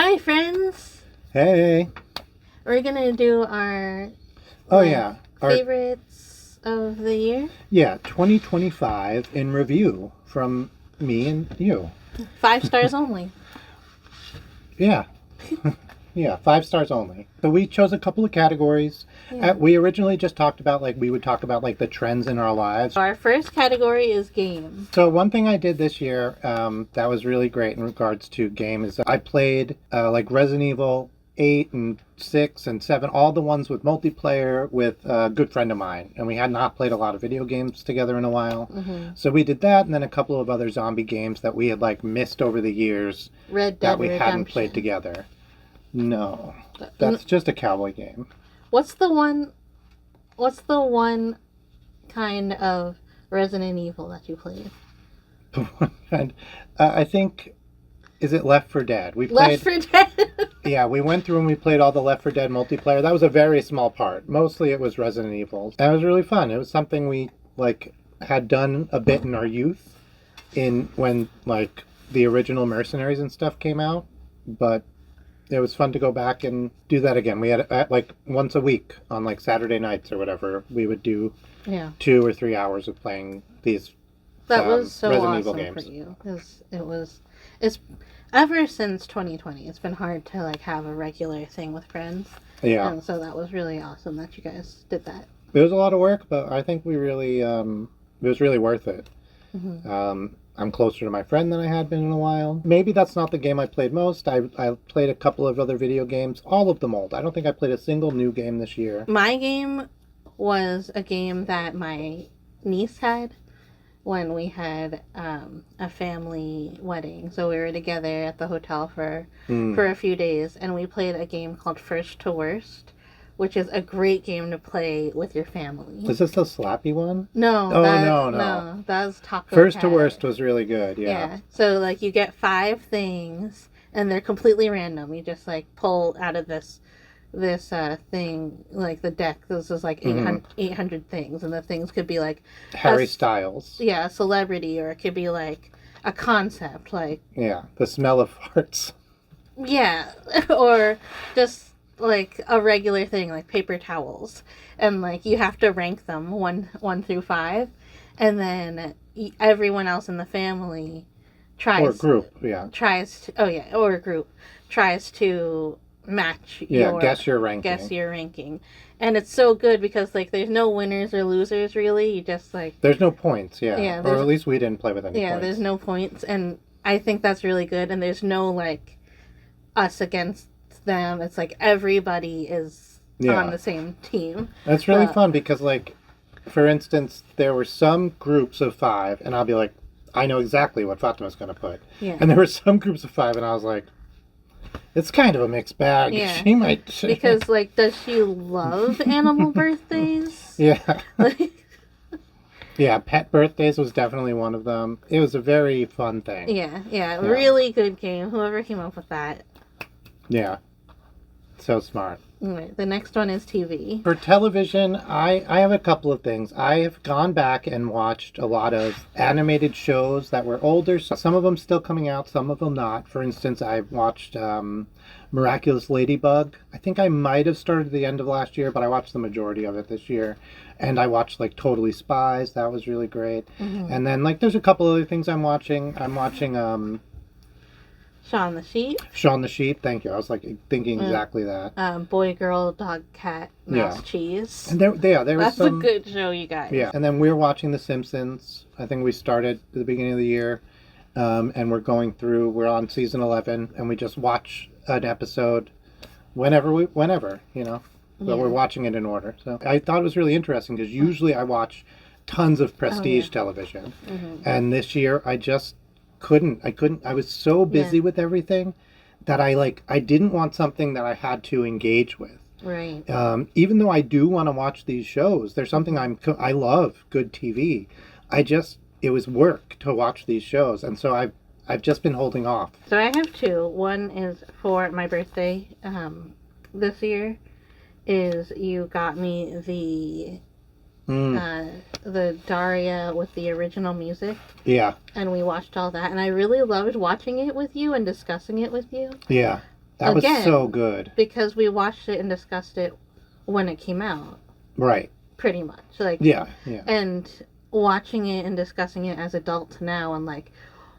Hi, friends. Hey. We're gonna do our Our favorites of the year. 2025 in review from me and you. 5 stars only. Yeah. Yeah, 5 stars only. So we chose a couple of categories. Yeah. We originally just talked about we would talk about the trends in our lives. Our first category is game. So one thing I did this year that was really great in regards to game is that I played Resident Evil 8 and 6 and 7, all the ones with multiplayer with a good friend of mine. And we had not played a lot of video games together in a while. Mm-hmm. So we did that, and then a couple of other zombie games that we had missed over the years Red Dead that we Redemption. hadn't played together. No, that's just a cowboy game. What's the one kind of Resident Evil that you played? And I think, is it Left 4 Dead? Left 4 Dead? Yeah, we went through and we played all the Left 4 Dead multiplayer. That was a very small part. Mostly it was Resident Evil. That was really fun. It was something we had done a bit in our youth when the original Mercenaries and stuff came out. But it was fun to go back and do that again. We had once a week on Saturday nights or whatever, we would do 2 or 3 hours of playing these that was so Resident Evil awesome games. For you, because it's ever since 2020 it's been hard to have a regular thing with friends. Yeah. And so that was really awesome that you guys did that. It was a lot of work, but I think we really it was really worth it. Mm-hmm. I'm closer to my friend than I had been in a while. Maybe that's not the game I played most. I played a couple of other video games, all of them old. I don't think I played a single new game this year. My game was a game that my niece had when we had a family wedding. So we were together at the hotel for a few days, and we played a game called First to Worst, which is a great game to play with your family. Is this the slappy one? No. No. That was Taco First Cat. to Worst was really good, yeah. So, you get 5 things, and they're completely random. You just, pull out of this thing, the deck. This is, 800 things, and the things could be, Harry Styles. Yeah, a celebrity, or it could be, a concept, Yeah, the smell of farts. Yeah, or just... a regular thing, like paper towels, and you have to rank them 1 through 5, and then everyone else in the family tries to match guess your ranking. And it's so good because there's no winners or losers really. You just there's no points, or at least we didn't play with any points. There's no points, and I think that's really good. And there's no us against them. It's everybody is on the same team. That's really fun because for instance, there were some groups of 5 and I'll be like, I know exactly what Fatima's going to put. Yeah. And there were some groups of 5 and I was like, it's kind of a mixed bag. Yeah. She might because does she love animal birthdays? Yeah. Yeah, pet birthdays was definitely one of them. It was a very fun thing. Yeah. Really good game. Whoever came up with that. Yeah. So smart. Right. The next one is TV. For television, I have a couple of things. I have gone back and watched a lot of animated shows that were older. Some of them still coming out, some of them not. For instance, I watched Miraculous Ladybug. I think I might have started at the end of last year, but I watched the majority of it this year. And I watched Totally Spies. That was really great. Mm-hmm. And then there's a couple other things I'm watching. I'm watching Shaun the Sheep. Shaun the Sheep, thank you. I was thinking exactly that. Boy, Girl, Dog, Cat, Mouse, Cheese. And there was That's a good show, you guys. Yeah, and then we're watching The Simpsons. I think we started at the beginning of the year, and we're on season 11, and we just watch an episode whenever. So we're watching it in order. So I thought it was really interesting because usually I watch tons of prestige television, and this year I just couldn't. I was so busy with everything that I didn't want something that I had to engage with. Right. Even though I do want to watch these shows, there's something I love good TV. It was work to watch these shows, and so I've just been holding off. So I have 2. One is for my birthday this year. Is you got me the Daria with the original music. Yeah. And we watched all that, and I really loved watching it with you and discussing it with you. Yeah. That was again, so good. because we watched it and discussed it when it came out, Right. pretty much. Like, Yeah. and watching it and discussing it as adults now, and like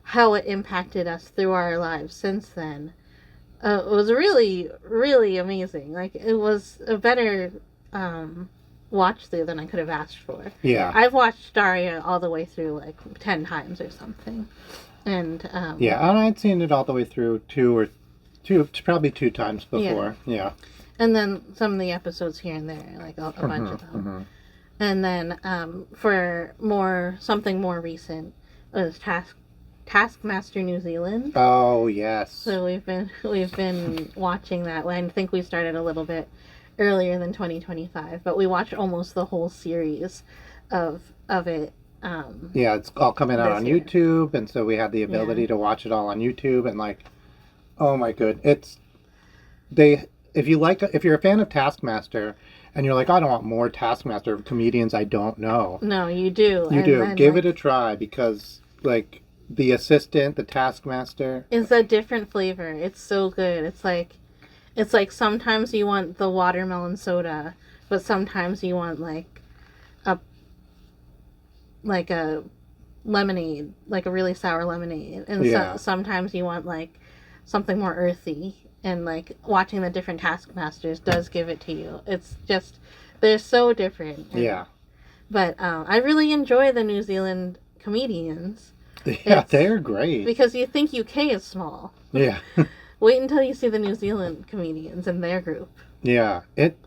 how it impacted us through our lives since then, was really, really amazing. Like, it was a better watch through than I could have asked for. Yeah. I've watched Daria all the way through like 10 times or something. And yeah, and I'd seen it all the way through probably two times before. Yeah. And then some of the episodes here and there, like a bunch of them. And then for something more recent was Taskmaster New Zealand. Oh yes. So we've been watching that. I think we started a little bit earlier than 2025, but we watched almost the whole series of it. Yeah, it's all coming out on year. YouTube, and so we had the ability to watch it all on YouTube, and like, oh my good, if you're a fan of Taskmaster, and you're like, I don't want more Taskmaster comedians I don't know. No, you do. You do. Give it a try, because like the assistant, the Taskmaster, it's a different flavor. It's so good. It's like sometimes you want the watermelon soda, but sometimes you want like a lemonade, like a really sour lemonade, and sometimes you want like something more earthy. And like watching the different Taskmasters does give it to you. It's just, they're so different. Yeah. But I really enjoy the New Zealand comedians. Yeah, they're great. Because you think UK is small. Yeah. Wait until you see the New Zealand comedians in their group. Yeah,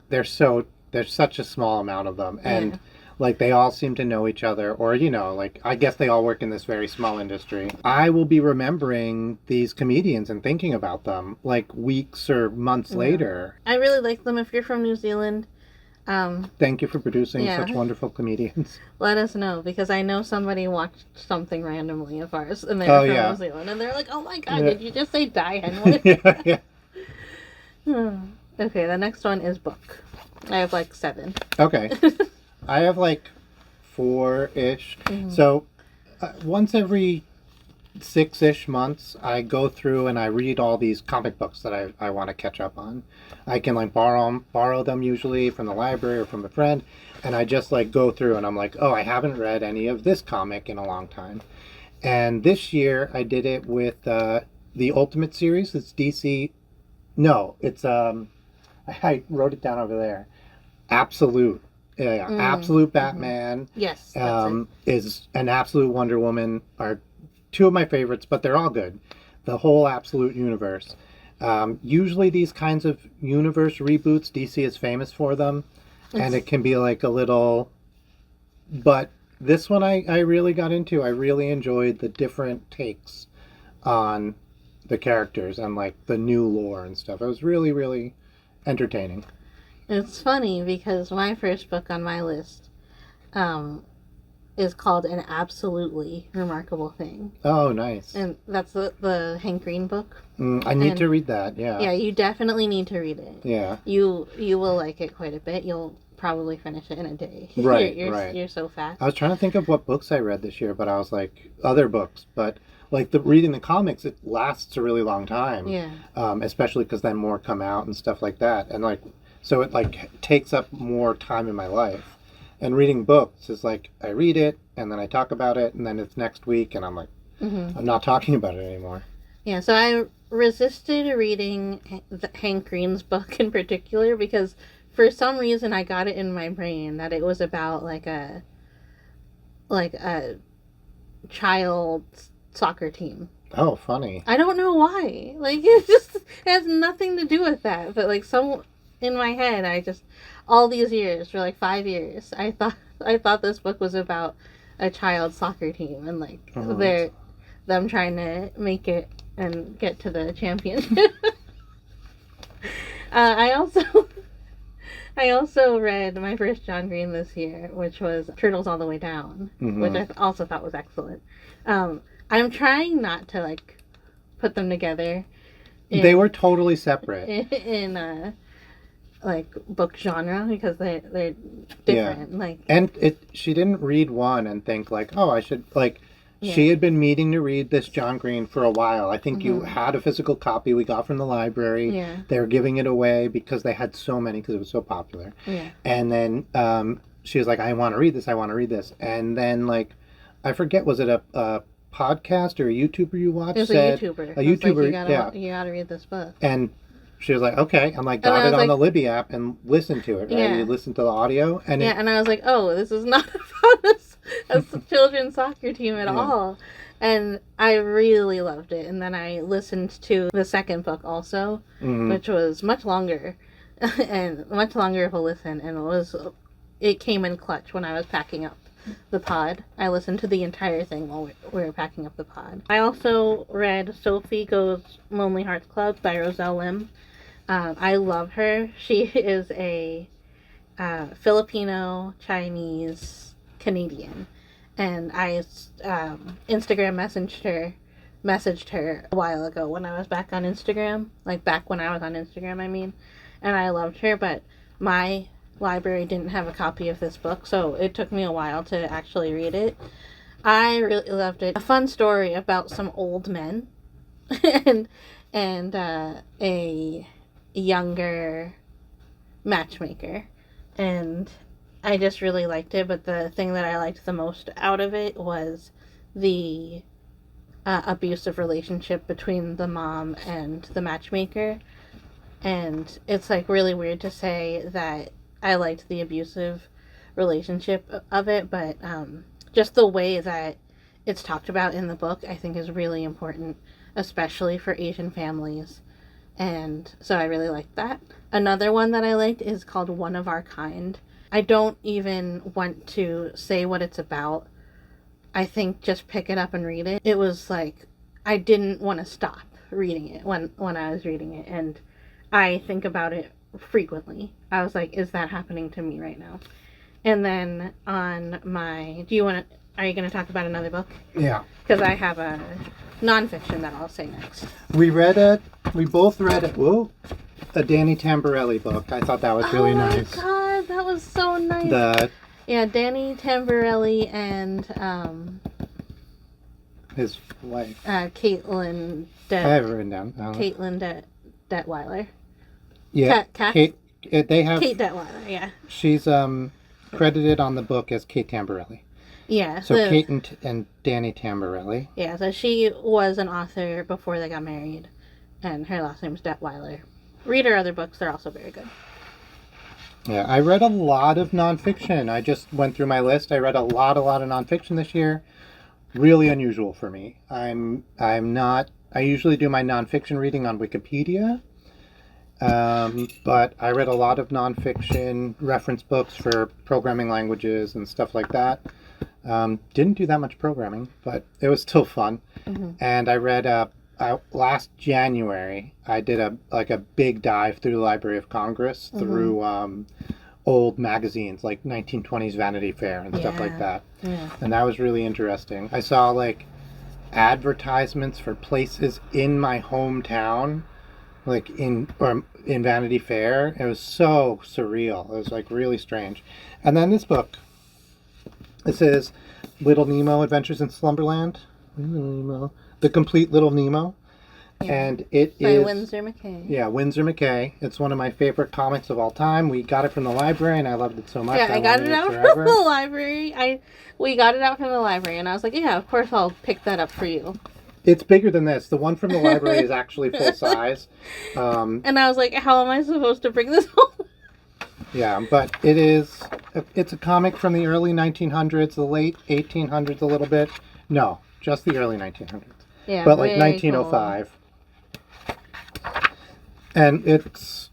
there's such a small amount of them, and like they all seem to know each other, or like I guess they all work in this very small industry. I will be remembering these comedians and thinking about them like weeks or months later. I really like them. If you're from New Zealand, thank you for producing such wonderful comedians. Let us know, because I know somebody watched something randomly of ours, and they're from New Zealand, and they're like, "Oh my god, did you just say Die Henwood?" yeah. Okay, the next one is book. I have like 7. Okay. I have like 4-ish. So once every 6-ish months, I go through and I read all these comic books that I want to catch up on. I can like borrow them usually from the library or from a friend, and I just like go through and I'm like, oh, I haven't read any of this comic in a long time. And this year I did it with the Ultimate series. It's DC. No, it's I wrote it down over there. Absolute. Yeah, Absolute Batman. Yes, is an Absolute Wonder Woman are 2 of my favorites, but they're all good. The whole Absolute universe. Usually these kinds of universe reboots, DC is famous for them, and it can be like a little. But this one I really got into. I really enjoyed the different takes on the characters and like the new lore and stuff. It was really, really entertaining. It's funny because my first book on my list is called An Absolutely Remarkable Thing. Oh, nice. And that's the Hank Green book. I need to read that, yeah. Yeah, you definitely need to read it. Yeah. You will like it quite a bit. You'll probably finish it in a day. Right, you're so fast. I was trying to think of what books I read this year, but I was like, other books. But like reading the comics, it lasts a really long time. Yeah. Especially because then more come out and stuff like that. And like, so it like takes up more time in my life. And reading books is like, I read it, and then I talk about it, and then it's next week, and I'm like, I'm not talking about it anymore. Yeah, so I resisted reading Hank Green's book in particular, because for some reason I got it in my brain that it was about like a child soccer team. Oh, funny. I don't know why. Like, it has nothing to do with that, but like in my head, I just, all these years, for like 5 years, I thought this book was about a child soccer team, and like them trying to make it and get to the championship. I also read my first John Green this year, which was Turtles All the Way Down, which I also thought was excellent. I'm trying not to like put them together. They were totally separate in like book genre, because they're different. Yeah. Like, and she didn't read one and think like, oh, I should like. She had been meaning to read this John Green for a while. I think you had a physical copy we got from the library. Yeah. They were giving it away because they had so many because it was so popular. Yeah. And then she was like, I want to read this. I want to read this. And then, like, I forget, was it a podcast or a YouTuber you watched? It was a YouTuber. A YouTuber, like, you gotta read this book. And she was like, okay. I'm like, got it on the Libby app and listened to it, right? Yeah. You listen to the audio. And and I was like, oh, this is not about a children's soccer team at all. And I really loved it. And then I listened to the second book also, which was much longer and much longer of a listen. And it came in clutch when I was packing up the pod. I listened to the entire thing while we were packing up the pod. I also read Sophie Goes Lonely Hearts Club by Roselle Lim. I love her. She is a Filipino, Chinese, Canadian. And I Instagram messaged her a while ago when I was back on Instagram. Like back when I was on Instagram, I mean. And I loved her, but my library didn't have a copy of this book, so it took me a while to actually read it. I really loved it. A fun story about some old men and a younger matchmaker. And I just really liked it, but the thing that I liked the most out of it was the abusive relationship between the mom and the matchmaker. And it's like really weird to say that I liked the abusive relationship of it, but just the way that it's talked about in the book, I think is really important, especially for Asian families. And so I really liked that. Another one that I liked is called One of Our Kind. I don't even want to say what it's about. I think just pick it up and read it. It was like, I didn't want to stop reading it when I was reading it. And I think about it frequently. I was like, is that happening to me right now? And then on my, are you going to talk about another book? Yeah. Because I have a nonfiction that I'll say next. We both read a Danny Tamborelli book. I thought that was really nice. Oh my god, that was so nice. Danny Tamborelli and his wife. Caitlin. I have it written down. Caitlin Detweiler. Yeah. Kate Detweiler, yeah. She's credited on the book as Kate Tamborelli. Yeah. So Kate and Danny Tamborelli. Yeah, so she was an author before they got married, and her last name is Detweiler. Read her other books; they're also very good. Yeah, I read a lot of nonfiction. I just went through my list. I read a lot of nonfiction this year. Really unusual for me. I'm not. I usually do my nonfiction reading on Wikipedia. But I read a lot of nonfiction reference books for programming languages and stuff like that. Didn't do that much programming, but it was still fun. Mm-hmm. And I read last January. I did a big dive through the Library of Congress through old magazines like 1920s Vanity Fair and stuff like that. Yeah. And that was really interesting. I saw like advertisements for places in my hometown, like in Vanity Fair. It was so surreal. It was like really strange. And then this book, it says Little Nemo Adventures in Slumberland. The Complete Little Nemo. Yeah. And it by is Winsor McCay. Yeah, Winsor McCay. It's one of my favorite comics of all time. We got it from the library and I loved it so much. Yeah, I got it out from the library. We got it out from the library and I was like, yeah, of course I'll pick that up for you. It's bigger than this. The one from the library is actually full size. And I was like, how am I supposed to bring this home? Yeah, but it's a comic from the early 1900s, the late 1800s a little bit. No, just the early 1900s. Yeah, but like 1905. Cool. And it's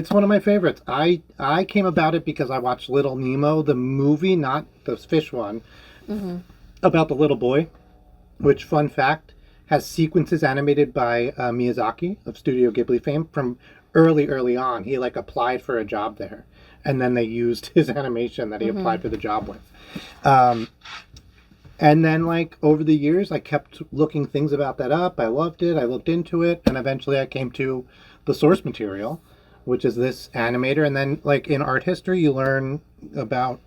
one of my favorites. I came about it because I watched Little Nemo, the movie, not the fish one, about the little boy, which, fun fact, has sequences animated by Miyazaki of Studio Ghibli fame from early on. He like applied for a job there, and then they used his animation that he applied for the job with. And then, like, over the years, I kept looking things about that up. I loved it. I looked into it. And eventually I came to the source material, which is this animator. And then, like, in art history, you learn about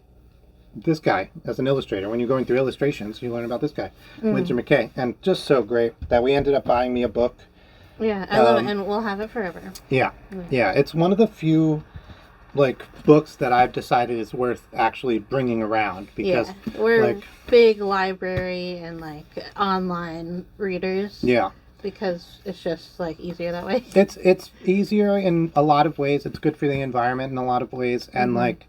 this guy as an illustrator. When you're going through illustrations, you learn about this guy, Winsor McKay, and just so great that we ended up buying me a book. Yeah, I love it, and we'll have it forever. Yeah, yeah. It's one of the few like books that I've decided is worth actually bringing around because we're like big library and like online readers. Yeah. Because it's just like easier that way. It's easier in a lot of ways. It's good for the environment in a lot of ways, and like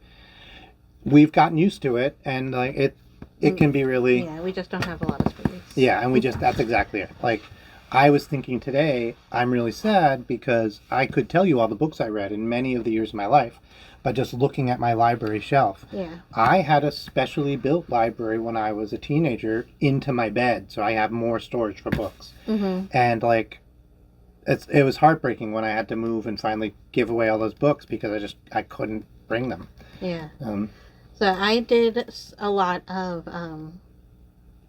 we've gotten used to it, and like it can be really. Yeah, we just don't have a lot of space. Yeah, and that's exactly it. Like I was thinking today, I'm really sad because I could tell you all the books I read in many of the years of my life by just looking at my library shelf. Yeah. I had a specially built library when I was a teenager into my bed, so I have more storage for books. And like it was heartbreaking when I had to move and finally give away all those books because I couldn't bring them. Yeah. So I did a lot of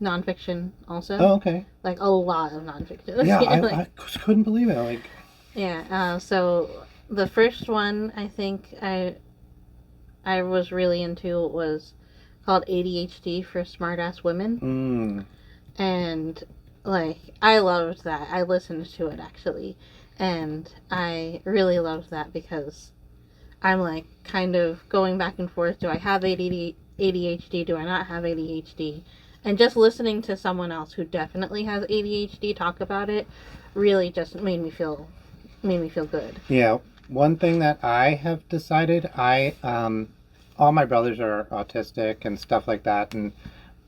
nonfiction also. Oh, okay. Like a lot of nonfiction. Yeah, like, I couldn't believe it. Like. Yeah. So the first one I think I was really into was called ADHD for Smartass Women. And like I loved that. I listened to it actually, and I really loved that because I'm like kind of going back and forth. Do I have ADHD? Do I not have ADHD? And just listening to someone else who definitely has ADHD talk about it really just made me feel good. Yeah. One thing that I have decided, all my brothers are autistic and stuff like that, and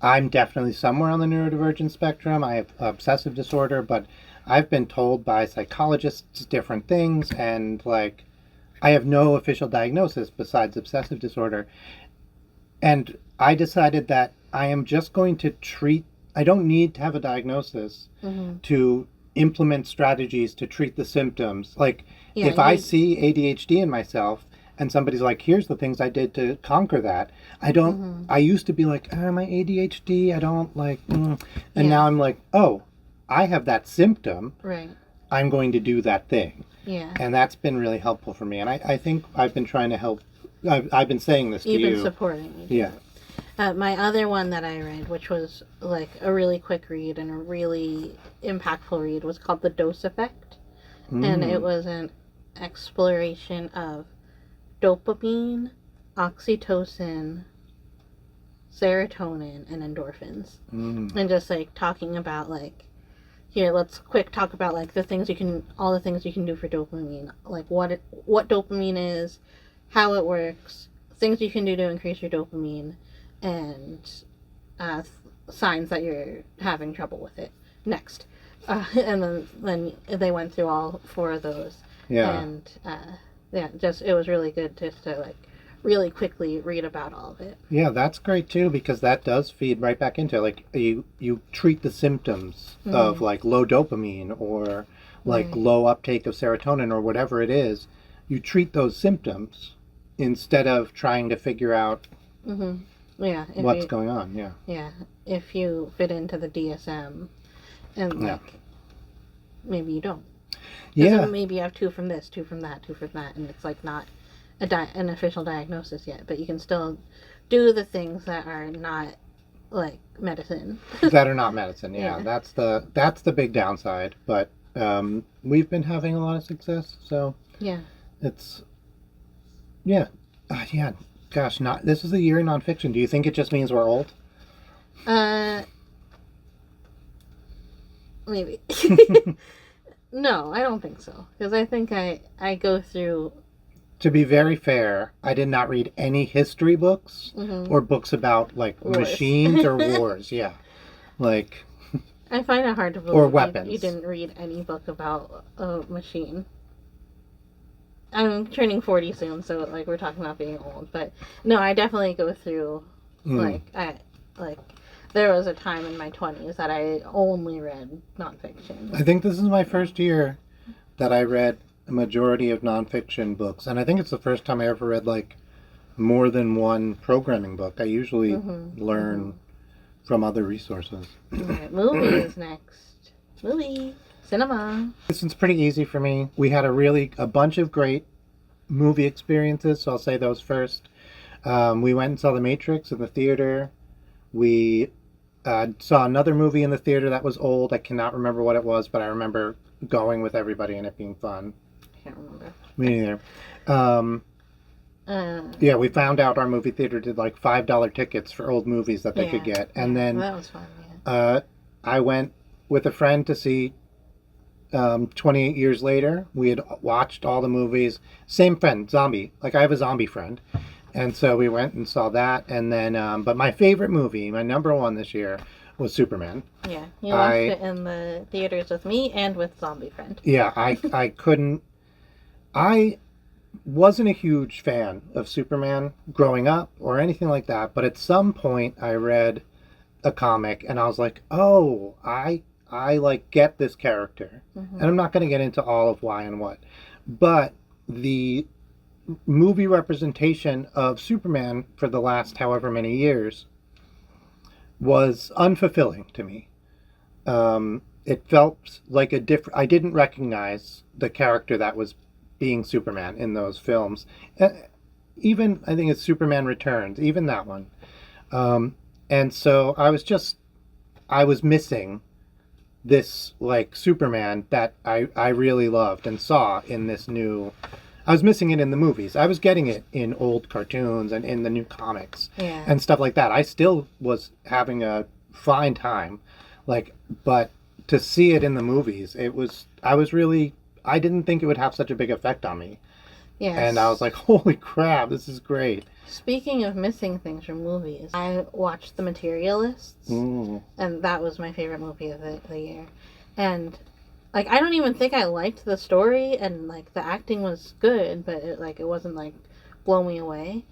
I'm definitely somewhere on the neurodivergent spectrum. I have obsessive disorder, but I've been told by psychologists different things, and like I have no official diagnosis besides obsessive disorder. And I decided that I am just going to I don't need to have a diagnosis to implement strategies to treat the symptoms. Like if I see ADHD in myself, and somebody's like, here's the things I did to conquer that. I used to be like, my ADHD, I don't like, and now I'm like, oh, I have that symptom. Right. I'm going to do that thing. Yeah. And that's been really helpful for me. And I think I've been trying to help. I've been saying this to you. You've been supporting me. Yeah. My other one that I read, which was like a really quick read and a really impactful read, was called The Dose Effect. And it was an exploration of dopamine, oxytocin, serotonin, and endorphins. And just like talking about like, here, let's quick talk about like all the things you can do for dopamine, like what dopamine is, how it works, things you can do to increase your dopamine, and signs that you're having trouble with it. Next. And then they went through all 4 of those. Yeah. And it was really good just to like really quickly read about all of it. Yeah, that's great too, because that does feed right back into like you treat the symptoms of like low dopamine or like low uptake of serotonin or whatever it is. You treat those symptoms instead of trying to figure out what's going on. Yeah. Yeah. If you fit into the DSM and like maybe you don't. Yeah. Maybe you have 2 from this, 2 from that, 2 from that, and it's like not an official diagnosis yet, but you can still do the things that are not like medicine. That are not medicine. Yeah. That's the big downside, but we've been having a lot of success, so it's gosh, this is the year in nonfiction. Do you think it just means we're old? Maybe. No, I don't think so, because I think I go through. To be very fair, I did not read any history books or books about like wars. Machines or wars. Yeah, like. I find it hard to believe or weapons. You didn't read any book about a machine. I'm turning 40 soon, so like we're talking about being old, but no, I definitely go through there was a time in my 20s that I only read nonfiction. I think this is my first year that I read a majority of nonfiction books, and I think it's the first time I ever read like more than one programming book. I usually learn from other resources. Right, movies next. Movie. Cinema. This one's pretty easy for me. We had a bunch of great movie experiences, so I'll say those first. We went and saw The Matrix in the theater. We saw another movie in the theater that was old. I cannot remember what it was, but I remember going with everybody and it being fun. Can't remember. Me neither. Yeah, we found out our movie theater did like $5 tickets for old movies that they could get. And then that was fun, yeah. I went with a friend to see 28 years later. We had watched all the movies. Same friend, zombie. Like, I have a zombie friend. And so we went and saw that. And then, but my favorite movie, my number one this year, was Superman. Yeah, you watched it in the theaters with me and with Zombie Friend. Yeah, I couldn't. I wasn't a huge fan of Superman growing up or anything like that. But at some point, I read a comic and I was like, oh, I like get this character. Mm-hmm. And I'm not going to get into all of why and what. But the movie representation of Superman for the last however many years was unfulfilling to me. It felt like a different. I didn't recognize the character that was being Superman in those films. Even I think it's Superman Returns, even that one. And so I was missing this like Superman that I really loved and saw in this new. I was missing it in the movies. I was getting it in old cartoons and in the new comics and stuff like that. I still was having a fine time, but to see it in the movies, I didn't think it would have such a big effect on me. Yes. And I was like, holy crap, this is great. Speaking of missing things from movies, I watched The Materialists, and that was my favorite movie of the year. And like, I don't even think I liked the story, and like the acting was good, but it wasn't like blow me away.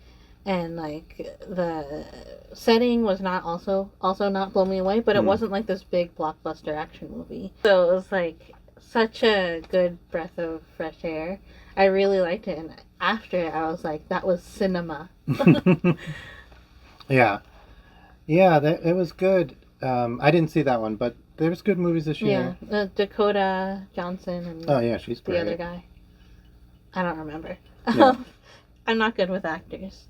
And like the setting was not also not blow me away, but it wasn't like this big blockbuster action movie. So it was like such a good breath of fresh air. I really liked it, and after it, I was like, that was cinema. Yeah, it was good. I didn't see that one, but there's good movies this year. Yeah, Dakota Johnson and oh yeah, she's great. The other guy. I don't remember. Yeah. I'm not good with actors.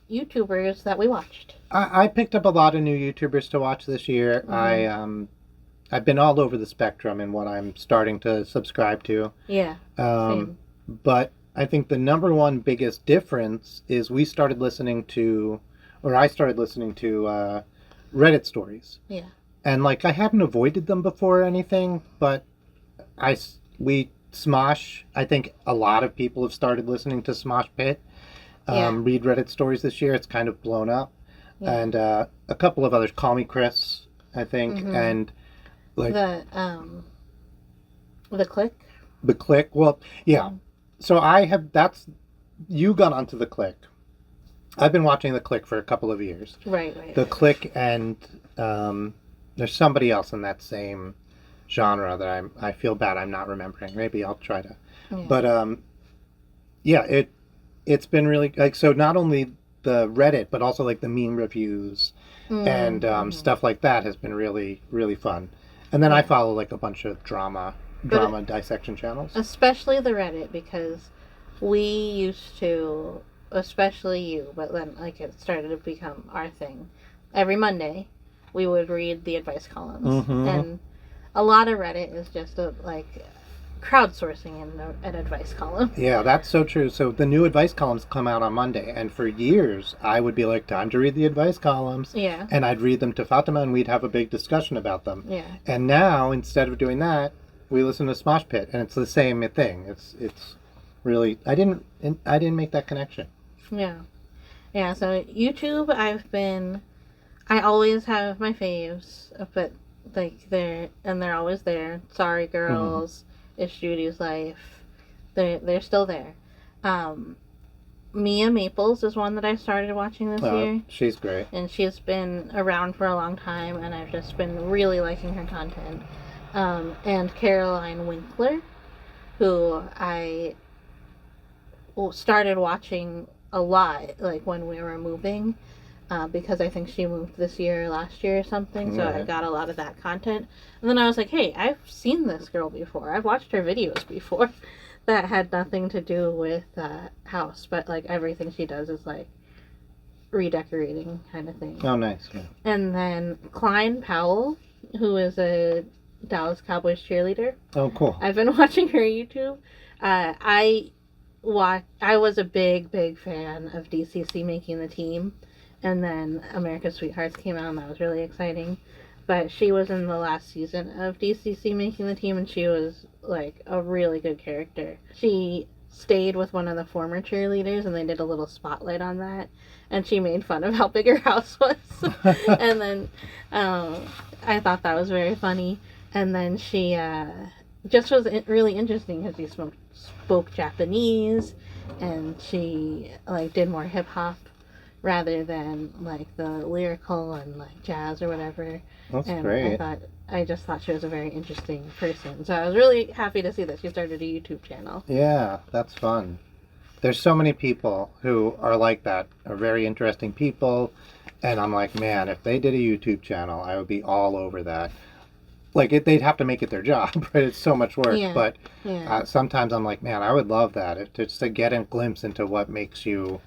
YouTubers that we watched. I picked up a lot of new YouTubers to watch this year. Mm-hmm. I've been all over the spectrum in what I'm starting to subscribe to. Yeah. Same. But I think the number one biggest difference is I started listening to Reddit stories. Yeah. And like, I hadn't avoided them before or anything, but Smosh, I think a lot of people have started listening to Smosh Pit. Read Reddit stories this year. It's kind of blown up. Yeah. And a couple of others, Call Me Chris, I think, and like the Click. The Click. Well, yeah. So you got onto The Click. I've been watching The Click for a couple of years. Right. The Click and there's somebody else in that same genre that I feel bad I'm not remembering. Maybe I'll try to. Yeah. But it's been really like, so not only the Reddit, but also like the meme reviews and stuff like that has been really, really fun. And then I follow like a bunch of drama dissection channels. Especially the Reddit, because we used to, especially you, but then like it started to become our thing. Every Monday, we would read the advice columns. And a lot of Reddit is just crowdsourcing an advice column. Yeah, that's so true. So the new advice columns come out on Monday, and for years I would be like, time to read the advice columns. Yeah. And I'd read them to Fatima and we'd have a big discussion about them. Yeah. And now, instead of doing that, we listen to Smosh Pit, and it's the same thing. It's really, I didn't make that connection. Yeah. Yeah, so YouTube, I always have my faves, but like they're always there. Sorry Girls, It's Judy's Life. They're still there. Mia Maples is one that I started watching this year. She's great. And she's been around for a long time, and I've just been really liking her content. And Caroline Winkler, who I started watching a lot, like when we were moving. because I think she moved this year or last year or something, so I got a lot of that content. And then I was like, hey, I've seen this girl before. I've watched her videos before that had nothing to do with house, but like everything she does is like redecorating kind of thing. Oh, nice. Yeah. And then Klein Powell, who is a Dallas Cowboys cheerleader. Oh, cool. I've been watching her YouTube. I was a big fan of DCC making the team, and then America's Sweethearts came out, and that was really exciting. But she was in the last season of DCC making the team, and she was like a really good character. She stayed with one of the former cheerleaders, and they did a little spotlight on that, and she made fun of how big her house was. And then I thought that was very funny. And then she just was really interesting because she spoke Japanese, and she like did more hip hop rather than like the lyrical and like jazz or whatever. That's and great. I just thought she was a very interesting person. So I was really happy to see that she started a YouTube channel. Yeah, that's fun. There's so many people who are like that, are very interesting people, and I'm like, man, if they did a YouTube channel, I would be all over that. Like, they'd have to make it their job, right? It's so much work, but sometimes I'm like, man, I would love that, just to get a glimpse into what makes you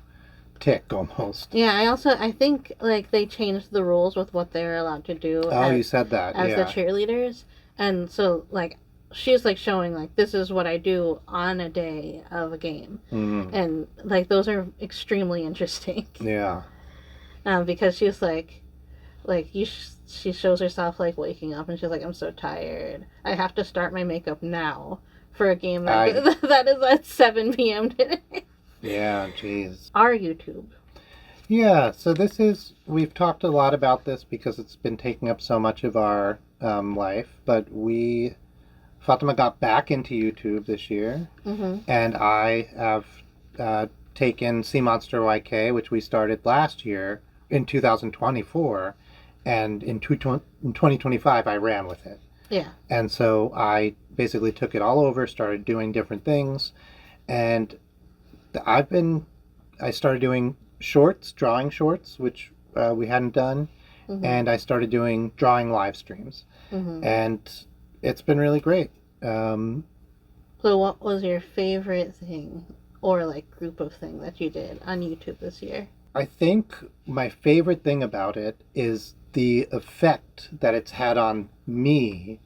tick, almost. Yeah, I think, like, they changed the rules with what they're allowed to do. Oh, you said that, as the cheerleaders, and so, like, she's like showing like this is what I do on a day of a game, and like those are extremely interesting. Yeah. Because she's like she shows herself like waking up and she's like, I'm so tired. I have to start my makeup now for a game that that is at 7 p.m. today. Yeah, jeez. Our YouTube. Yeah, so we've talked a lot about this because it's been taking up so much of our life, but Fatima got back into YouTube this year, and I have taken Sea Monster YK, which we started last year in 2024, and in 2025 I ran with it. Yeah. And so I basically took it all over, started doing different things, and I started doing shorts, drawing shorts, which we hadn't done, and I started doing drawing live streams, and it's been really great. So what was your favorite thing or like group of thing that you did on YouTube this year? I think my favorite thing about it is the effect that it's had on me.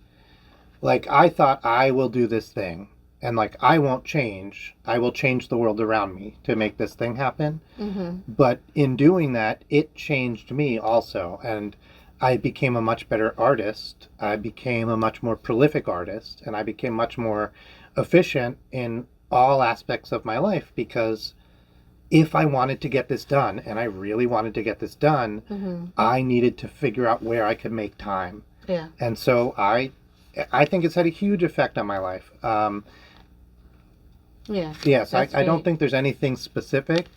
Like, I thought, I will do this thing, and like, I won't change. I will change the world around me to make this thing happen. But in doing that, it changed me also, and I became a much better artist. I became a much more prolific artist, and I became much more efficient in all aspects of my life, because if I wanted to get this done, and I really wanted to get this done, I needed to figure out where I could make time. Yeah. And so I think it's had a huge effect on my life. Yes, I don't think there's anything specific,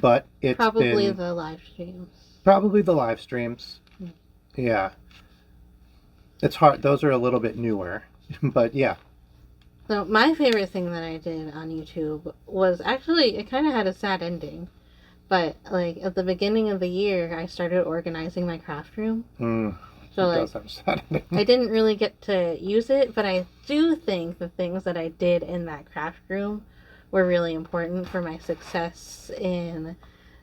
but it's probably the live streams. Probably the live streams. Yeah. It's hard. Those are a little bit newer, but yeah. So my favorite thing that I did on YouTube was actually, it kind of had a sad ending, but like at the beginning of the year, I started organizing my craft room. So like, I didn't really get to use it, but I do think the things that I did in that craft room were really important for my success in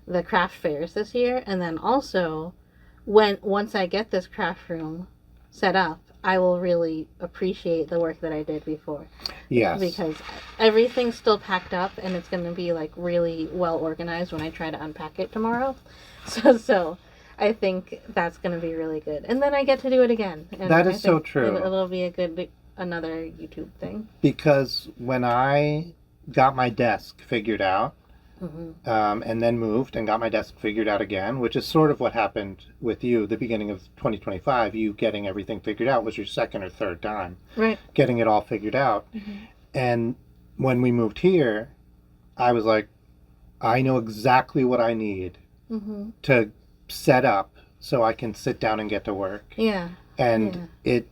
the craft fairs this year. And then also, once I get this craft room set up, I will really appreciate the work that I did before. Yes. Because everything's still packed up, and it's going to be like really well organized when I try to unpack it tomorrow. So I think that's going to be really good. And then I get to do it again. And that is so true. It'll be another YouTube thing. Because when I got my desk figured out, and then moved and got my desk figured out again, which is sort of what happened with you the beginning of 2025. You getting everything figured out was your second or third time. Right. Getting it all figured out. And when we moved here, I was like, I know exactly what I need to set up so I can sit down and get to work. Yeah. And the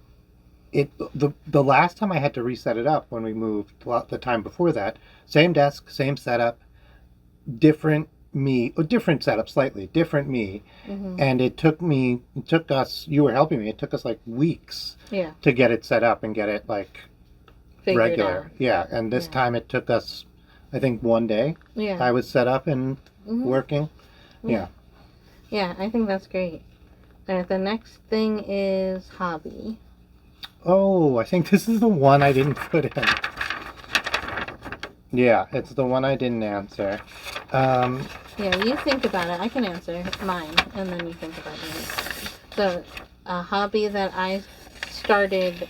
last time I had to reset it up when we moved, the time before that, same desk, same setup, different me, a different setup, slightly different me, Mm-hmm. and it took us. You were helping me. It took us like weeks Yeah. to get it set up and get it like Figured regular. out. Yeah, and this Yeah. time it took us, I think, one day. Yeah. I was set up and Mm-hmm. working. Yeah. Yeah, I think that's great. All right, the next thing is hobby. Oh, I think this is the one I didn't put in. Yeah, it's the one I didn't answer. Yeah, you think about it. I can answer mine, and then you think about yours. So, a hobby that I started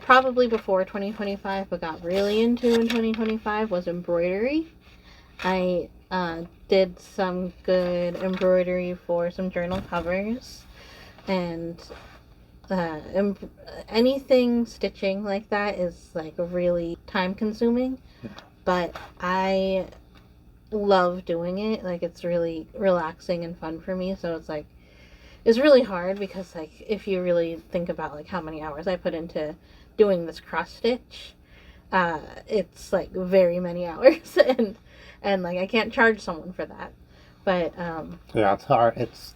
probably before 2025, but got really into in 2025 was embroidery. I did some good embroidery for some journal covers, and anything stitching like that is like really time consuming, but I love doing it. Like, it's really relaxing and fun for me. So it's like, it's really hard because, like, if you really think about like how many hours I put into doing this cross stitch, it's like very many hours, and like I can't charge someone for that. But yeah, it's hard. It's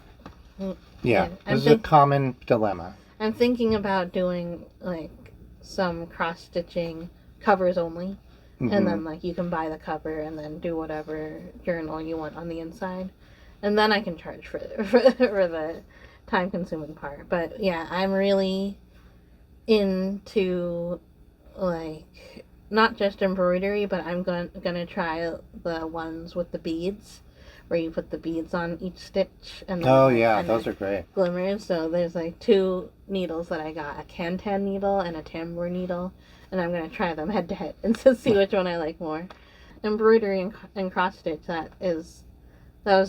yeah. This is a common dilemma. I'm thinking about doing like some cross stitching covers only. Mm-hmm. And then, like, you can buy the cover and then do whatever journal you want on the inside. And then I can charge for the time-consuming part. But, yeah, I'm really into, like, not just embroidery, but I'm gonna try the ones with the beads, where you put the beads on each stitch. And then, those are great. Glimmers. So there's, like, 2 needles that I got, a Can-Tan needle and a tambour needle. And I'm going to try them head to head and to see which one I like more. Embroidery and cross stitch, that was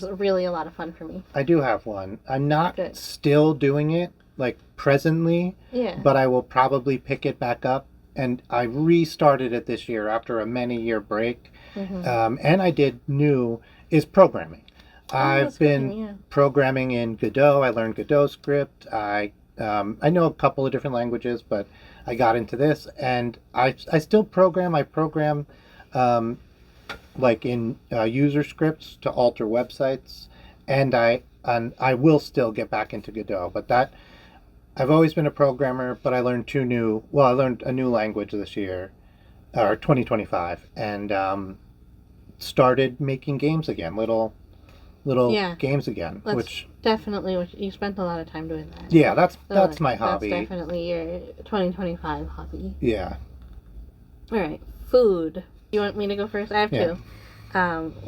really a lot of fun for me. I do have one. I'm not still doing it, like, presently. Yeah. But I will probably pick it back up. And I restarted it this year after a many-year break. Mm-hmm. And I did is programming. I've been programming in Godot. I learned Godot script. I know a couple of different languages, but I got into this, and I still program. I program like in user scripts to alter websites, and I will still get back into Godot. But that I've always been a programmer, but I learned I learned a new language this year, or 2025, and started making games again, little games again, which definitely you spent a lot of time doing that. Yeah, that's my hobby. That's definitely your 2025 hobby. Yeah. All right, food. You want me to go first? I have 2.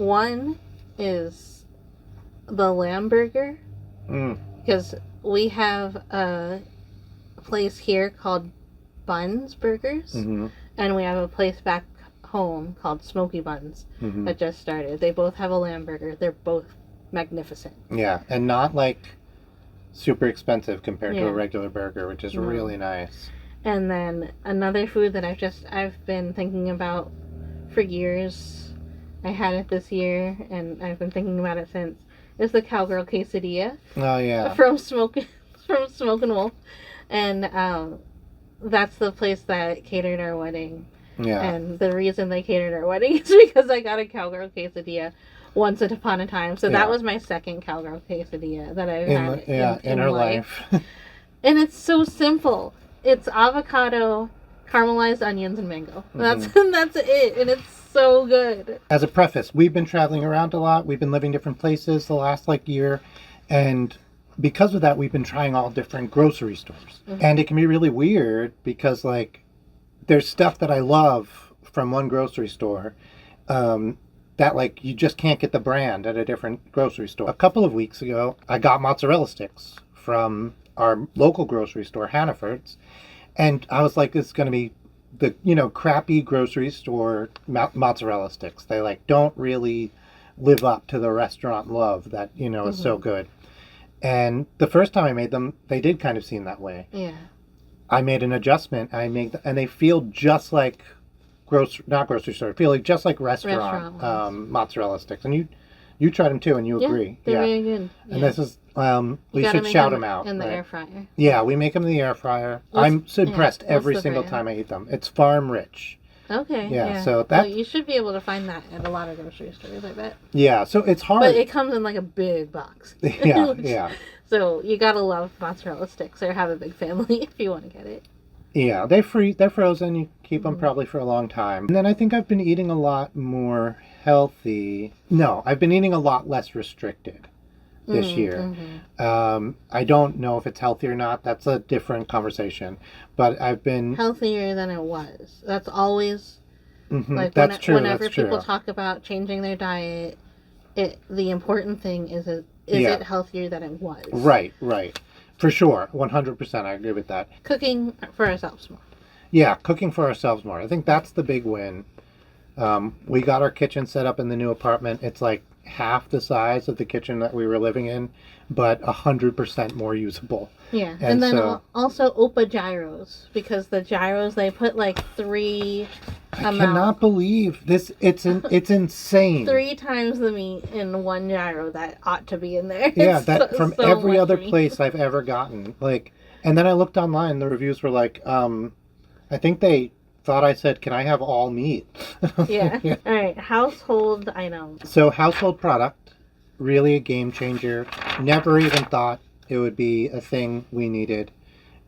One is the lamb burger, because we have a place here called Buns Burgers, and we have a place back home called Smoky Buns that just started. They both have a lamb burger. They're both magnificent. Yeah, and not like super expensive compared to a regular burger, which is really nice. And then another food that I've been thinking about for years. I had it this year, and I've been thinking about it since. Is the cowgirl quesadilla. Oh yeah. From Smokin' Wolf, and that's the place that catered our wedding. Yeah. And the reason they catered our wedding is because I got a cowgirl quesadilla once upon a time. So that was my second cowgirl quesadilla that I've had in her life. And it's so simple. It's avocado, caramelized onions, and mango. That's it. And it's so good. As a preface, we've been traveling around a lot. We've been living different places the last year. And because of that, we've been trying all different grocery stores. And it can be really weird because there's stuff that I love from one grocery store that you just can't get the brand at a different grocery store. A couple of weeks ago, I got mozzarella sticks from our local grocery store, Hannaford's, and I was like, this is going to be the crappy grocery store mozzarella sticks. They don't really live up to the restaurant love that is so good. And the first time I made them, they did kind of seem that way. Yeah. I made an adjustment. And they feel just like not grocery store. Feel just like restaurant mozzarella sticks. And you tried them too, and you agree. They're really good. And this is we should shout them out in the air fryer. Yeah, we make them in the air fryer. I'm impressed every single time I eat them. It's Farm Rich. Okay. Yeah, Yeah. so Well, that you should be able to find that at a lot of grocery stores, I bet. yeah, so it's hard. But it comes in like a big box. Yeah, yeah. So you gotta love mozzarella sticks or have a big family if you want to get it. Yeah, they're frozen. You keep them probably for a long time. And then I think I've been eating a lot more healthy. No, I've been eating a lot less restricted this year. I don't know if it's healthy or not. That's a different conversation. But I've been Healthier than it was. That's always like that's true. whenever That's people true. talk about changing their diet, the important thing is Yeah. it healthier than it was? Right, right. For sure. 100%. I agree with that. Cooking for ourselves more. Yeah, cooking for ourselves more. I think that's the big win. We got our kitchen set up in the new apartment. It's like half the size of the kitchen that we were living in, but 100% more usable. Yeah, And then so- also Opa gyros, because the gyros they put like three I cannot believe this. It's insane. 3 times the meat in one gyro that ought to be in there. Yeah, It's that from so every much other meat. place I've ever gotten. Like, and then I looked online. The reviews were like, I think they thought I said, "Can I have all meat?" Yeah. All right, household items. So household product, really a game changer. Never even thought it would be a thing we needed.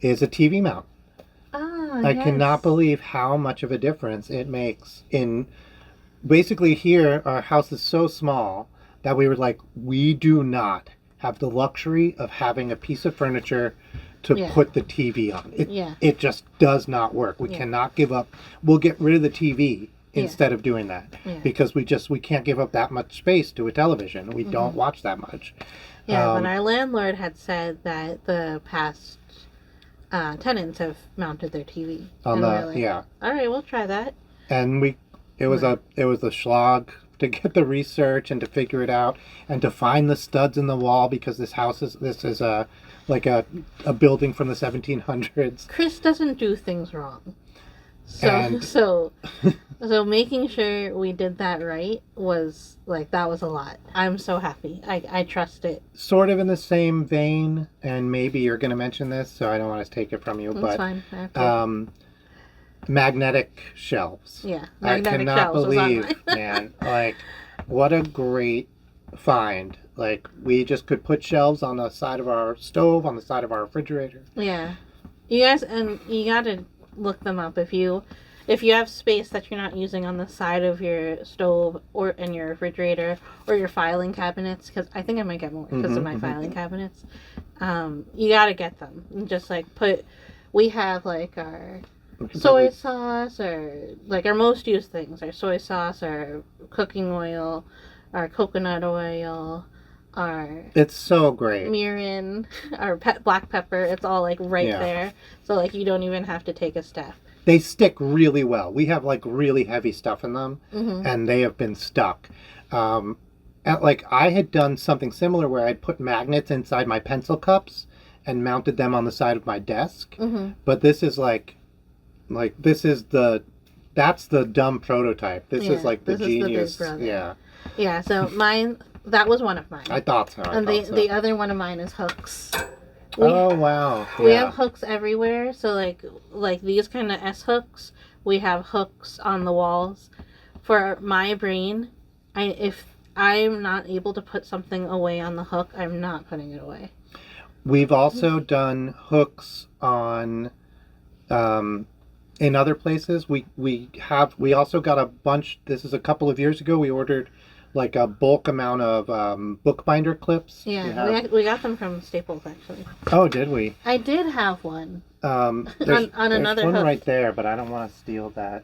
Is a TV mount. Ah, I yes. cannot believe how much of a difference it makes in basically here our house is so small that we were like, we do not have the luxury of having a piece of furniture to Yeah. put the TV on. Yeah. It just does not work. We Yeah. cannot give up. We'll get rid of the TV Yeah. instead of doing that Yeah. because we can't give up that much space to a television. We don't watch that much. Yeah, but our landlord had said that the past tenants have mounted their TV. On And the we're like, yeah. all right, we'll try that. And it was a slog to get the research and to figure it out and to find the studs in the wall because this is a building from the 1700s. Chris doesn't do things wrong. So And- so making sure we did that right was like that was a lot. I'm so happy. I trust it. Sort of in the same vein, and maybe you're going to mention this, so I don't want to take it from you, That's but fine. I have to- magnetic shelves. yeah, I magnetic cannot shelves was on believe, mine. man, like what a great find. Like we just could put shelves on the side of our stove, on the side of our refrigerator. Yeah, you guys, and you gotta look them up if you have space that you're not using on the side of your stove or in your refrigerator or your filing cabinets, because I think I might get more because of my filing cabinets. You gotta get them. And just like we have like our soy sauce or like our most used things, our soy sauce, our cooking oil, our coconut oil, our It's so great. mirin, our black pepper. It's all like right Yeah. there. So like you don't even have to take a step. They stick really well. We have like really heavy stuff in them, and they have been stuck. Like I had done something similar where I'd put magnets inside my pencil cups and mounted them on the side of my desk. But this is that's the dumb prototype. This is Yeah, like the this is the Big genius. Brother. Yeah, Yeah. So that was one of mine. I thought so. and the other one of mine is hooks. Oh wow! We Yeah. have hooks everywhere. So like these kind of S hooks, we have hooks on the walls. For my brain, if I'm not able to put something away on the hook, I'm not putting it away. We've also done hooks on in other places. We also got a bunch. This is a couple of years ago. We ordered like a bulk amount of bookbinder clips. Yeah, we got them from Staples actually. Oh, did we? I did have one. There's another one hook. right there, but I don't want to steal that.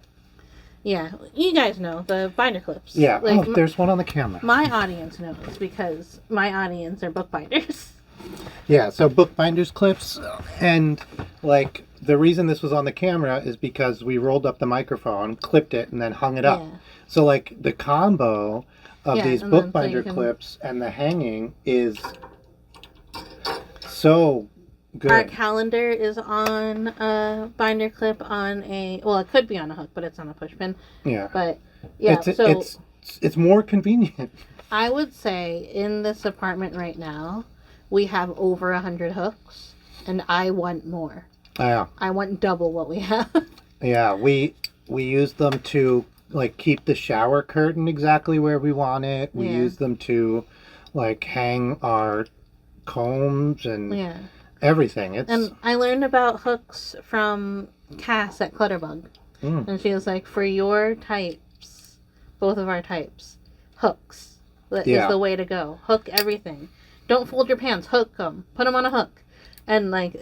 Yeah, you guys know the binder clips. Yeah. Like, There's one on the camera. my audience knows because my audience are bookbinders. Yeah, so bookbinders clips, and like the reason this was on the camera is because we rolled up the microphone, clipped it, and then hung it up. Yeah. So like the combo of Yeah, these and then so bookbinder you can- clips and the hanging is so good. Our calendar is on a binder clip on it could be on a hook, but it's on a push pin. Yeah, But yeah, it's more convenient. I would say in this apartment right now, we have over 100 hooks, and I want more. Yeah, I want double what we have. yeah. We use them to like keep the shower curtain exactly where we want it. We use them to like hang our combs and everything. And I learned about hooks from Cass at Clutterbug. And she was like, for your types, both of our types, hooks is the way to go. Hook everything. Don't fold your pants. Hook them. Put them on a hook. And like,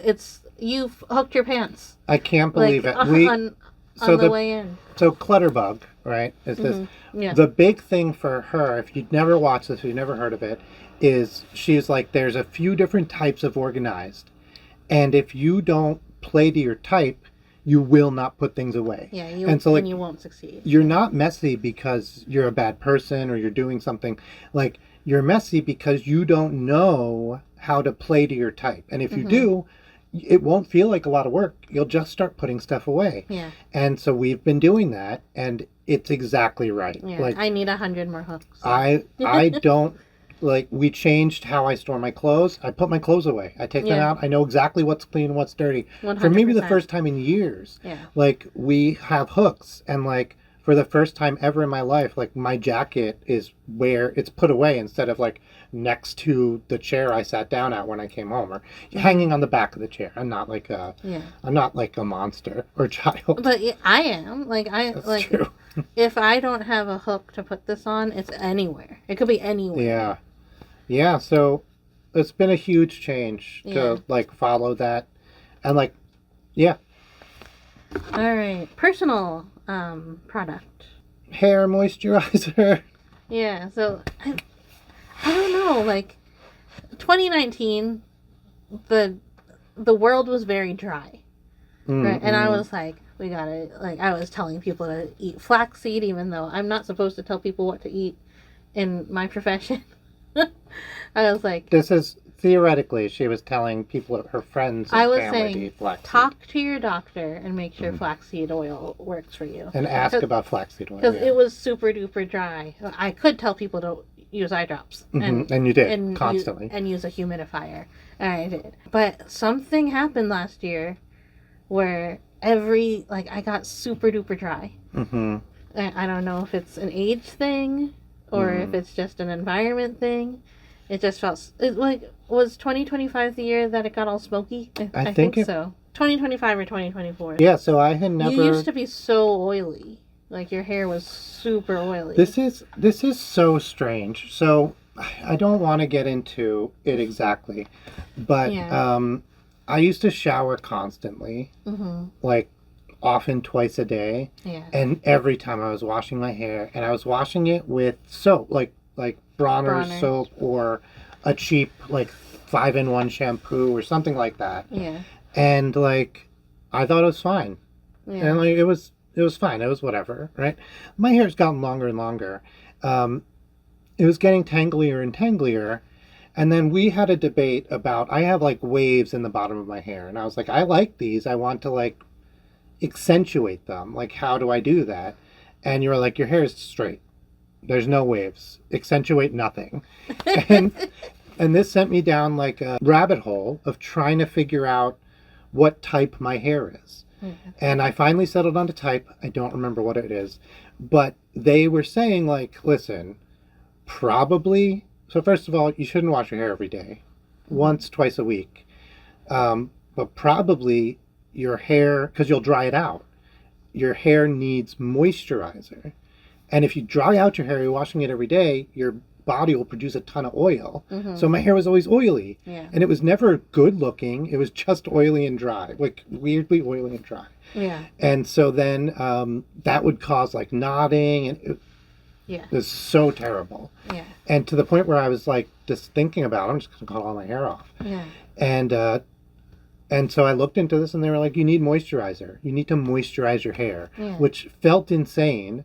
you've hooked your pants. I can't believe like, it. On the way in. So Clutterbug, right, is this. Yeah. The big thing for her, if you'd never watched this, if you've never heard of it, is she's like, there's a few different types of organized. And if you don't play to your type, you will not put things away. Yeah, and you won't succeed. You're not messy because you're a bad person or you're doing something. Like, you're messy because you don't know how to play to your type. And if you do, it won't feel like a lot of work. You'll just start putting stuff away. Yeah. And so we've been doing that, and it's exactly right. Yeah, like, I need 100 more hooks. I don't... Like, we changed how I store my clothes. I put my clothes away. I take them out. I know exactly what's clean and what's dirty. 100%. For maybe the first time in years. Yeah. Like, we have hooks. And, like, for the first time ever in my life, like, my jacket is where it's put away instead of, like, next to the chair I sat down at when I came home. Or hanging on the back of the chair. I'm not like a monster or child. But I am. That's true. If I don't have a hook to put this on, it's anywhere. It could be anywhere. Yeah. Yeah, so it's been a huge change to, like, follow that. And, like, yeah. All right. Personal product. Hair moisturizer. Yeah, so I don't know. Like, 2019, the world was very dry. Right? And I was like, we gotta, like, I was telling people to eat flaxseed, even though I'm not supposed to tell people what to eat in my profession. I was like... This is, theoretically, she was telling people, her friends and family to eat flaxseed. Talk to your doctor and make sure flaxseed oil works for you. And ask about flaxseed oil. Because it was super duper dry. I could tell people to use eye drops. And you did, constantly. And use a humidifier. And I did. But something happened last year where I got super duper dry. I don't know if it's an age thing or if it's just an environment thing. It just felt... was 2025 the year that it got all smoky? I think so. 2025 or 2024. Yeah, so I had never... You used to be so oily. Like, your hair was super oily. This is so strange. So, I don't want to get into it exactly. But, I used to shower constantly. Like, often twice a day. Yeah. And every time I was washing my hair, and I was washing it with soap, like Bronner's soap or a cheap, like, 5-in-1 shampoo or something like that. Yeah. And, like, I thought it was fine. Yeah. And, like, it was fine. It was whatever, right? My hair's gotten longer and longer. It was getting tanglier and tanglier. And then we had a debate about, I have, like, waves in the bottom of my hair. And I was like, I like these. I want to, like, accentuate them. Like, how do I do that? And you were like, your hair is straight. There's no waves. Accentuate nothing. And this sent me down like a rabbit hole of trying to figure out what type my hair is. And I finally settled on a type. I don't remember what it is. But they were saying, like, listen, probably... So first of all, you shouldn't wash your hair every day. Once, twice a week. But probably your hair, because you'll dry it out, your hair needs moisturizer. And if you dry out your hair, you're washing it every day, your body will produce a ton of oil. So my hair was always oily. Yeah. And it was never good looking. It was just oily and dry, like weirdly oily and dry. Yeah. And so then that would cause like knotting, and it was so terrible. Yeah. And to the point where I was like just thinking about, I'm just going to cut all my hair off. Yeah. And so I looked into this and they were like, you need moisturizer. You need to moisturize your hair, which felt insane.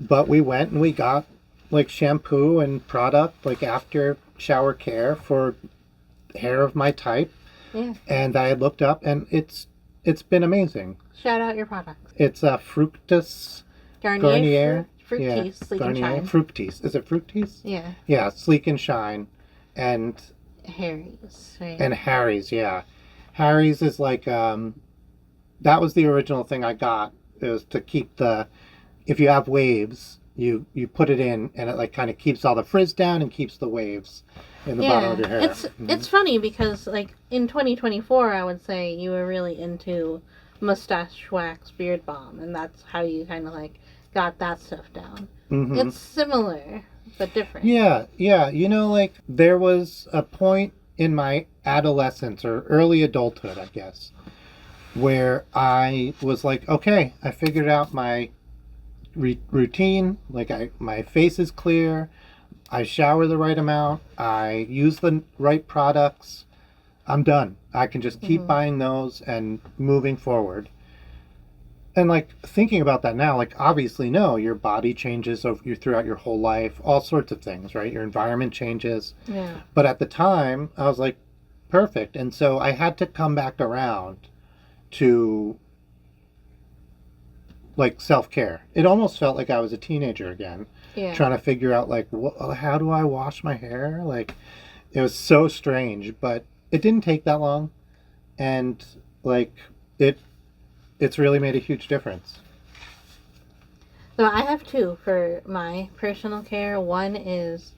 But we went and we got like shampoo and product, like after shower care for hair of my type. Yeah. And I had looked up and it's been amazing. Shout out your products. It's Fructis Garnier. Fructis, Sleek and Shine. Fructis. Is it Fructis? Yeah. Yeah, Sleek and Shine. And Harry's, right? And Harry's, yeah. Harry's is like, that was the original thing I got is to keep if you have waves, you put it in, and it like kind of keeps all the frizz down and keeps the waves in the bottom of your hair. It's funny because like in 2024, I would say you were really into mustache wax beard balm, and that's how you kind of like got that stuff down. It's similar but different. Yeah. Like there was a point in my adolescence or early adulthood, I guess, where I was like, okay, I figured out my routine. Like my face is clear. I shower the right amount. I use the right products. I'm done. I can just keep buying those and moving forward. And like thinking about that now, like obviously no, your body changes throughout your whole life, all sorts of things, right? Your environment changes. Yeah. But at the time, I was like, perfect. And so I had to come back around to like self-care. It almost felt like I was a teenager again, trying to figure out like, how do I wash my hair? Like, it was so strange, but it didn't take that long, and like it's really made a huge difference. So I have two for my personal care. One is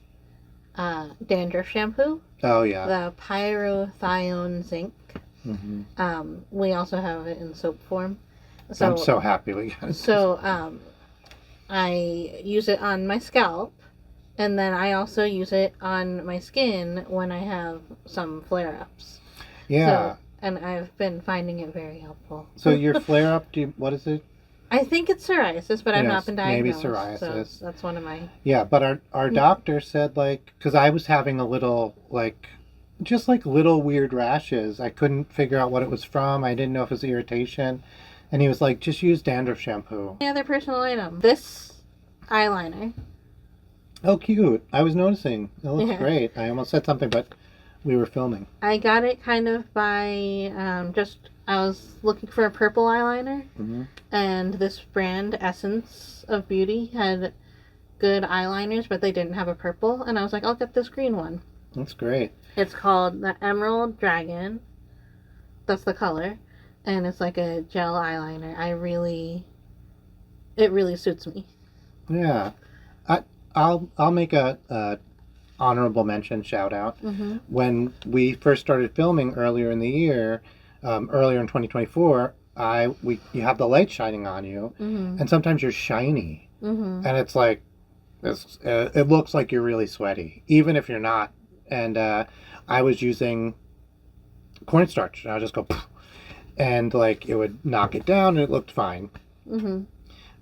dandruff shampoo. Oh yeah. The pyrothione zinc. We also have it in soap form. So I'm so happy we got it. So I use it on my scalp, and then I also use it on my skin when I have some flare-ups. Yeah. So, and I've been finding it very helpful. So your flare-up, what is it? I think it's psoriasis, but I've not been diagnosed. Maybe psoriasis. So that's one of my... Yeah, but our doctor said, like, because I was having a little, like, just like little weird rashes. I couldn't figure out what it was from. I didn't know if it was irritation. And he was like, just use dandruff shampoo. The other personal item. This eyeliner. Oh, cute. I was noticing. It looks great. I almost said something, but we were filming. I got it kind of by I was looking for a purple eyeliner, and this brand, Essence of Beauty, had good eyeliners, but they didn't have a purple, and I was like, I'll get this green one. That's great. It's called the Emerald Dragon. That's the color, and it's like a gel eyeliner. It really suits me. Yeah. I'll make a honorable mention shout out. When we first started filming earlier in the year, earlier in 2024, you have the light shining on you, and sometimes you're shiny, and it's like it looks like you're really sweaty, even if you're not. And I was using cornstarch, and I would just go, and like it would knock it down, and it looked fine.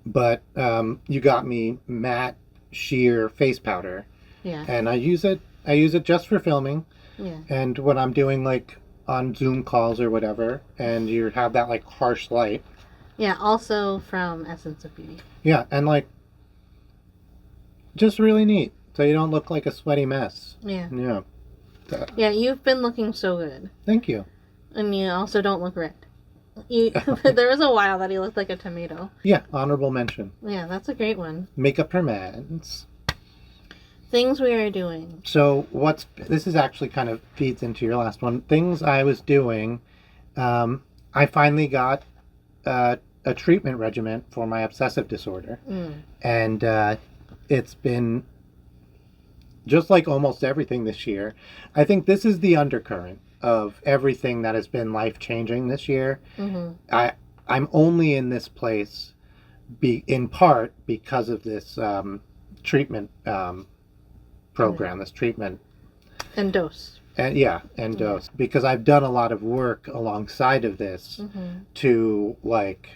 But you got me matte sheer face powder. Yeah. And I use it just for filming. Yeah. And when I'm doing like on Zoom calls or whatever, and you have that like harsh light. Yeah, also from Essence of Beauty. Yeah, and like just really neat. So you don't look like a sweaty mess. Yeah. Yeah. Yeah, you've been looking so good. Thank you. And you also don't look red. There was a while that he looked like a tomato. Yeah, honorable mention. Yeah, that's a great one. Makeup romance. Things we are doing. So this is actually kind of feeds into your last one. Things I was doing. I finally got a treatment regimen for my obsessive disorder. And it's been just like almost everything this year. I think this is the undercurrent of everything that has been life-changing this year. I'm only in this place in part because of this treatment program, this treatment. And dose. And dose. Because I've done a lot of work alongside of this to like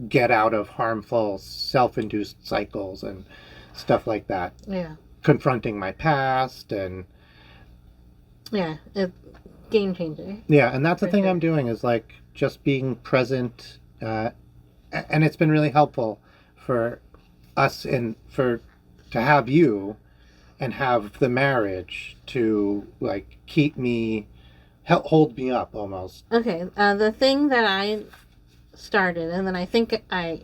get out of harmful self-induced cycles and stuff like that. Yeah. Confronting my past and... Yeah, game changer. Yeah, and that's the thing I'm doing is like just being present, and it's been really helpful for us and to have you and have the marriage to like keep me, hold me up almost. Okay, the thing that I started and then I think I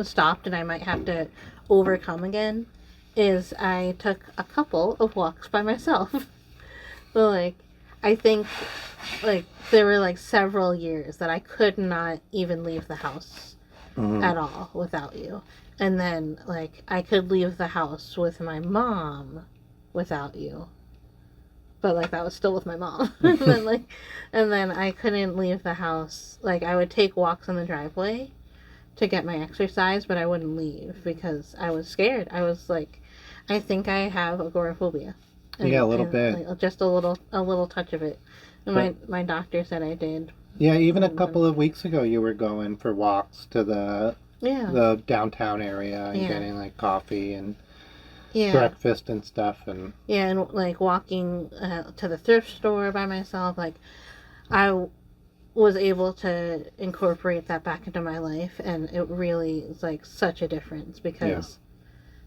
stopped and I might have to overcome again is I took a couple of walks by myself. So like I think like there were like several years that I could not even leave the house at all without you. And then, like, I could leave the house with my mom without you. But, like, that was still with my mom. And then I couldn't leave the house. Like, I would take walks in the driveway to get my exercise, but I wouldn't leave because I was scared. I was like, I think I have agoraphobia. Yeah, a little bit. Like, just a little touch of it. And my doctor said I did. Yeah, even a couple of weeks ago, you were going for walks to the downtown area and getting like coffee and breakfast and stuff, and and like walking to the thrift store by myself. Like, I was able to incorporate that back into my life, and it really is like such a difference because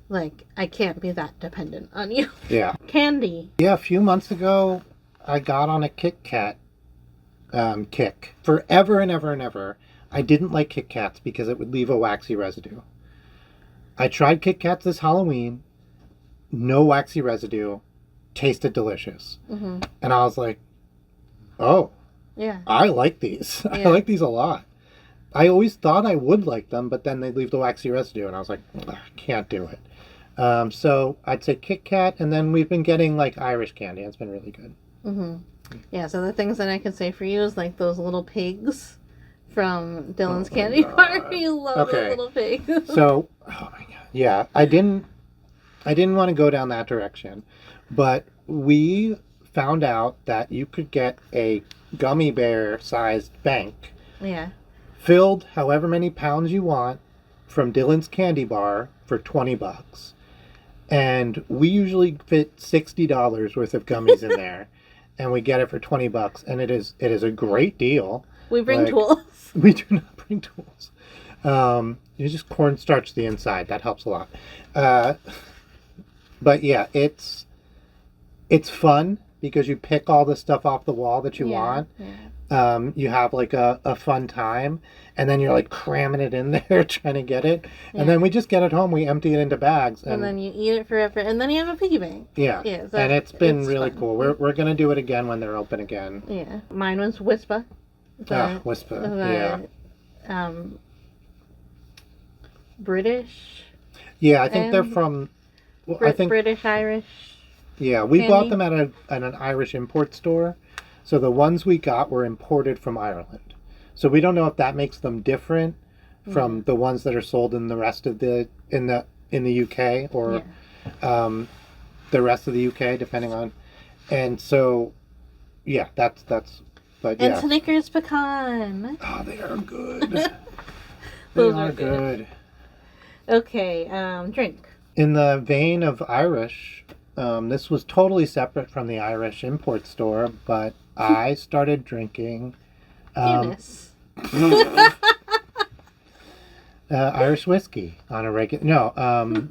like I can't be that dependent on you. Yeah. Candy. Yeah, a few months ago I got on a Kit Kat kick. Forever and ever and ever I didn't like Kit Kats because it would leave a waxy residue. I tried Kit Kats this Halloween, no waxy residue, tasted delicious. And I was like, oh, yeah, I like these. I like these a lot. I always thought I would like them, but then they'd leave the waxy residue, and I was like, I can't do it. So I'd say Kit Kat, and then we've been getting like Irish candy. It's been really good. Yeah, so the things that I can say for you is like those little pigs from Dylan's Candy Bar. You love those little pigs. So, oh my god, yeah, I didn't want to go down that direction, but we found out that you could get a gummy bear sized bank filled however many pounds you want from Dylan's Candy Bar for $20. And we usually fit $60 worth of gummies in there, and we get it for $20, and it is a great deal. We bring tools. We do not bring tools. You just cornstarch the inside. That helps a lot. But yeah, it's fun because you pick all the stuff off the wall that you want. You have like a fun time, and then you're like cramming it in there trying to get it. And then we just get it home, we empty it into bags. And then you eat it forever, and then you have a piggy bank. Yeah. So and it's been really cool. We're going to do it again when they're open again. Yeah. Mine was Whisper. Whisper, British. Yeah, I think they're from... I think British, Irish. Yeah, we bought them at an Irish import store. So the ones we got were imported from Ireland. So we don't know if that makes them different from the ones that are sold in the rest of the in the UK or the rest of the UK, depending on. And so, yeah, that's. But and Snickers pecan. Oh, they are good. They are good. Okay, drink. In the vein of Irish, this was totally separate from the Irish import store, but I started drinking Guinness. Irish whiskey on a regular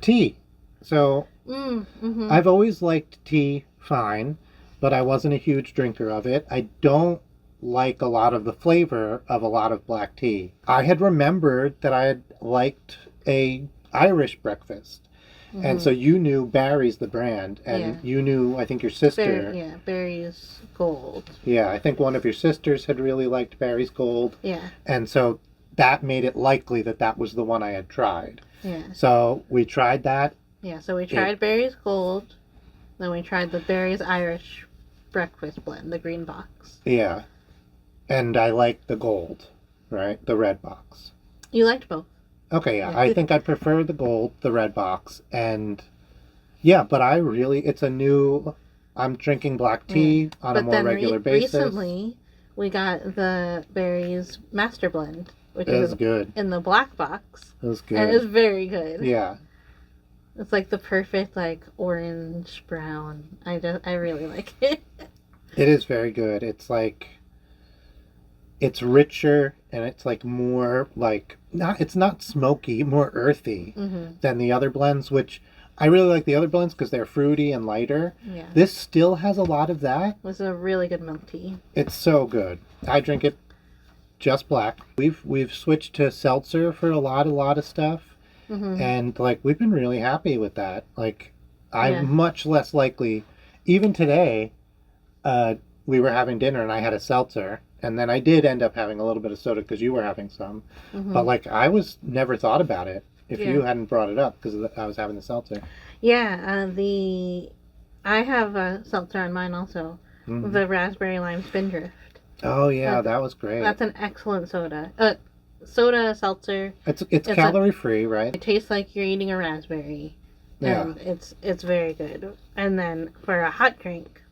tea. So I've always liked tea fine, but I wasn't a huge drinker of it. I don't like a lot of the flavor of a lot of black tea. I had remembered that I had liked a Irish breakfast. And so you knew Barry's the brand, and you knew, I think, your sister. Barry's Gold. Yeah, I think one of your sisters had really liked Barry's Gold. Yeah. And so that made it likely that that was the one I had tried. Yeah. So we tried that. Yeah, so we tried Barry's Gold, then we tried the Barry's Irish breakfast blend, the green box. Yeah. And I liked the gold, right? The red box. You liked both. Okay, yeah. I think I prefer the gold, the red box, and but I'm drinking black tea on a more regular basis. Recently, we got the Barry's Master Blend, which is good in the black box. It was good. And it was very good. Yeah. It's like the perfect orange brown. I really like it. It is very good. It's it's richer, and it's more it's not smoky, more earthy than the other blends, which I really like the other blends because they're fruity and lighter. Yeah. This still has a lot of that. It's a really good milk tea. It's so good. I drink it just black. We've switched to seltzer for a lot of stuff, and we've been really happy with that. I'm much less likely. Even today, we were having dinner and I had a seltzer. and then I did end up having a little bit of soda because you were having some. Mm-hmm. But like I was never thought about it if you hadn't brought it up because I was having the seltzer. Yeah, I have a seltzer on mine also. Mm-hmm. The raspberry lime Spindrift. Oh yeah, that was great. That's an excellent soda. Soda seltzer. It's calorie free, right? It tastes like you're eating a raspberry. Yeah. And it's very good. And then for a hot drink,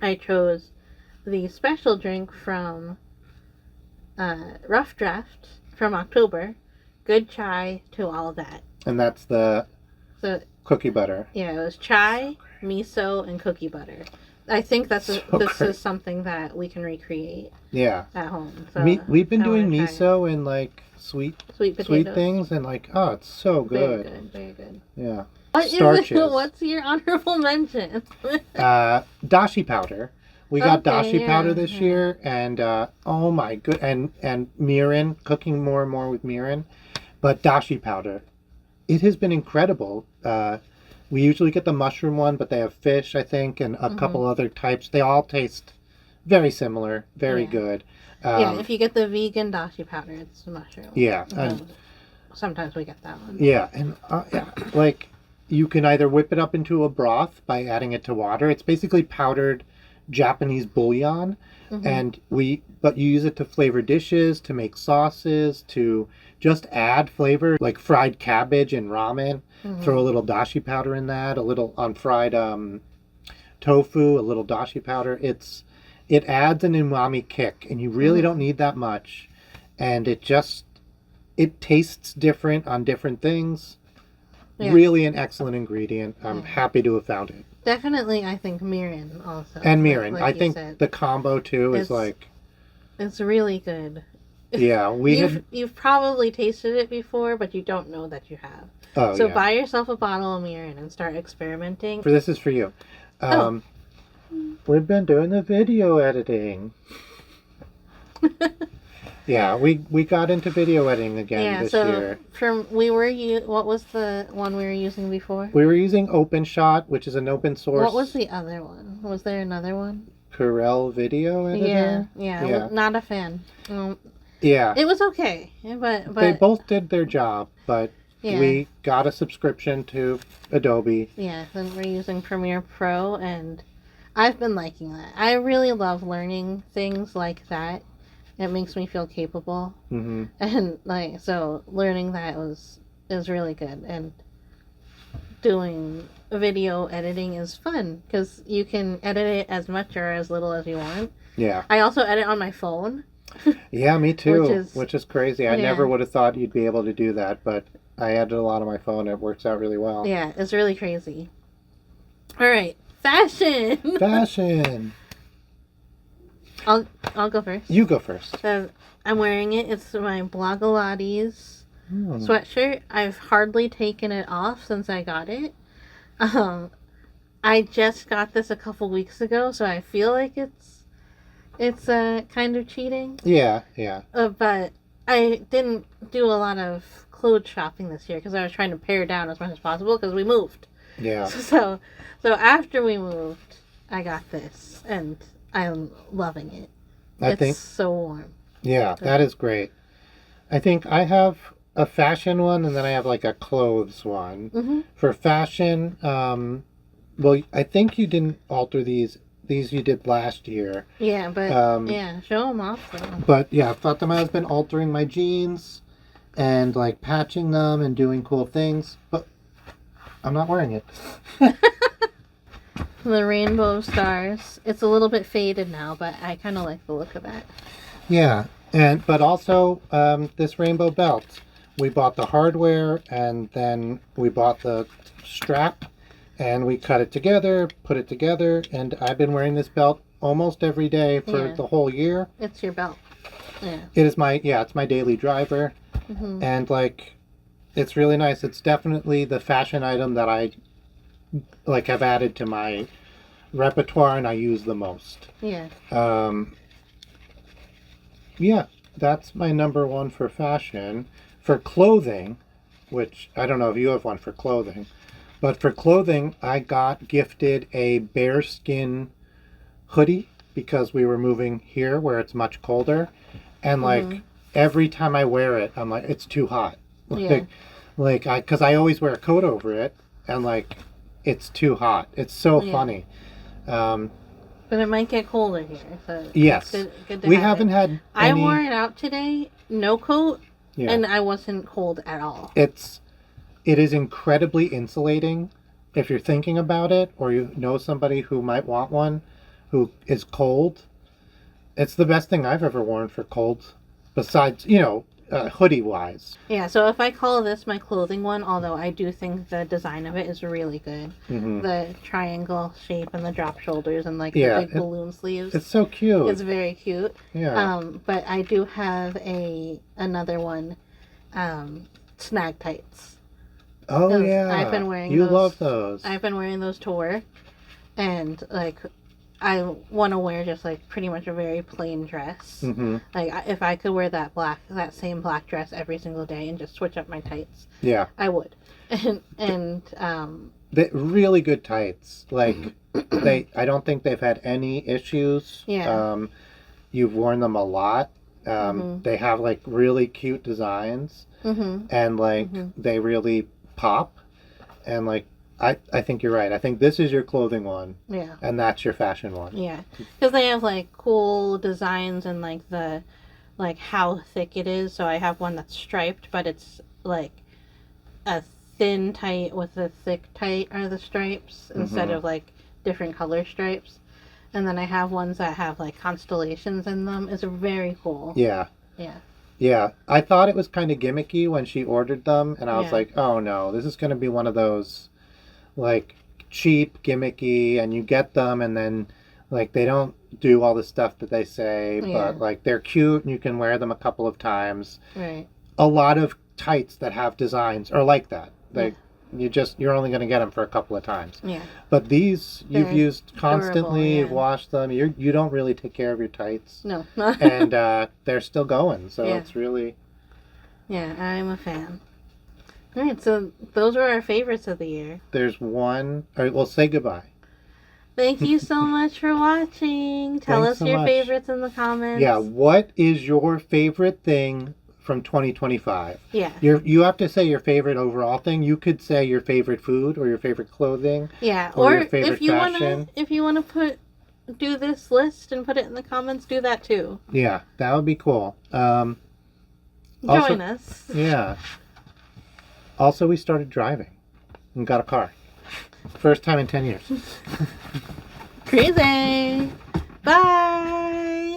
I chose the special drink from Rough Draft from October. Good chai to all of that. And that's the cookie butter. Yeah, it was chai, miso, and cookie butter. I think this is something that we can recreate. Yeah. At home. So We've been doing miso and like sweet things, and like it's so good. Very good, very good. Yeah. Starches. What's your honorable mention? Dashi powder. We got dashi powder this year, and oh my good, and mirin, cooking more and more with mirin, but dashi powder, it has been incredible. We usually get the mushroom one, but they have fish, I think, and a couple other types. They all taste very similar, very good. If you get the vegan dashi powder, it's mushroom. Yeah, and sometimes we get that one. Yeah, and like you can either whip it up into a broth by adding it to water. It's basically powdered Japanese bouillon, and but you use it to flavor dishes, to make sauces, to just add flavor, like fried cabbage and ramen. Throw a little dashi powder in that, a little on fried tofu, a little dashi powder. It adds an umami kick, and you really don't need that much, and it tastes different on different things. Yeah. Really an excellent ingredient. I'm happy to have found it. Definitely, I think mirin also. And mirin. Like I think the combo too is like... It's really good. Yeah, you've probably tasted it before, but you don't know that you have. Oh, so buy yourself a bottle of mirin and start experimenting. This is for you. We've been doing the video editing. Yeah, we got into video editing again this year. What was the one we were using before? We were using OpenShot, which is an open source. What was the other one? Was there another one? Corel Video Editor? Yeah. Not a fan. Yeah. It was okay, but they both did their job, but we got a subscription to Adobe. Yeah, then we're using Premiere Pro, and I've been liking that. I really love learning things like that. It makes me feel capable, and so learning that is really good. And doing video editing is fun because you can edit it as much or as little as you want. Yeah. I also edit on my phone. Yeah, me too. Which is crazy. I never would have thought you'd be able to do that, but I edit a lot on my phone. It works out really well. Yeah, it's really crazy. All right, fashion. Fashion. I'll go first. You go first. So I'm wearing it. It's my Blogilates sweatshirt. I've hardly taken it off since I got it. I just got this a couple weeks ago, so I feel like it's kind of cheating. Yeah. But I didn't do a lot of clothes shopping this year because I was trying to pare down as much as possible because we moved. Yeah. So after we moved, I got this, and I'm loving it. It's so warm. Yeah, that is great. I think I have a fashion one, and then I have like a clothes one. For fashion, well, I think you didn't alter these. These you did last year. Yeah, but show them off though. But yeah, Fatima has been altering my jeans and like patching them and doing cool things, but I'm not wearing it. The rainbow stars. It's a little bit faded now, but I kind of like the look of that. Yeah, but also this rainbow belt. We bought the hardware, and then we bought the strap, and we cut it together, put it together, and I've been wearing this belt almost every day for the whole year. It's your belt. Yeah. It is it's my daily driver, and like, it's really nice. It's definitely the fashion item that I have added to my repertoire and I use the most. Yeah. Yeah, that's my number one for fashion. For clothing, which I don't know if you have one for clothing, but for clothing, I got gifted a bearskin hoodie because we were moving here where it's much colder, and like every time I wear it, I'm like, it's too hot. Yeah. Because I always wear a coat over it, and like, it's too hot. It's so funny. But it might get colder here. So Yes. good to We have haven't it. had any... I wore it out today, no coat, and I wasn't cold at all. It is incredibly insulating if you're thinking about it, or you know somebody who might want one who is cold. It's the best thing I've ever worn for cold, besides, hoodie wise. Yeah, so if I call this my clothing one, although I do think the design of it is really good. The triangle shape and the drop shoulders and like the big balloon sleeves. It's so cute. It's very cute. Yeah. But I do have another one, snag tights. Oh yeah. I've been wearing You those. love those. I've been wearing those to work, and like I want to wear just like pretty much a very plain dress. Like if I could wear that same black dress every single day and just switch up my tights, yeah, I would. And they're really good tights. Like I don't think they've had any issues. Yeah. You've worn them a lot. They have like really cute designs, and like they really pop, and like I think you're right. I think this is your clothing one. Yeah. And that's your fashion one. Yeah. Because they have like cool designs and like how thick it is. So I have one that's striped, but it's like a thin tight with a thick tight are the stripes instead of like different color stripes. And then I have ones that have like constellations in them. It's very cool. Yeah. Yeah. Yeah. I thought it was kind of gimmicky when she ordered them, and I was like, oh no, this is going to be one of those like cheap, gimmicky, and you get them and then like they don't do all the stuff that they say, but like they're cute and you can wear them a couple of times. Right. A lot of tights that have designs are like that. Like you're only going to get them for a couple of times. Yeah. But they've used constantly, durable, you've washed them. You don't really take care of your tights. No. And they're still going, so it's really... Yeah, I'm a fan. All right, so those were our favorites of the year. There's one... All right, well, say goodbye. Thank you so much for watching. Tell us your favorites in the comments. Yeah, what is your favorite thing from 2025? Yeah. You have to say your favorite overall thing. You could say your favorite food or your favorite clothing. Yeah, or your favorite fashion. If you want to do this list and put it in the comments, do that too. Yeah, that would be cool. Join us. Yeah. Also, we started driving and got a car. First time in 10 years. Crazy. Bye.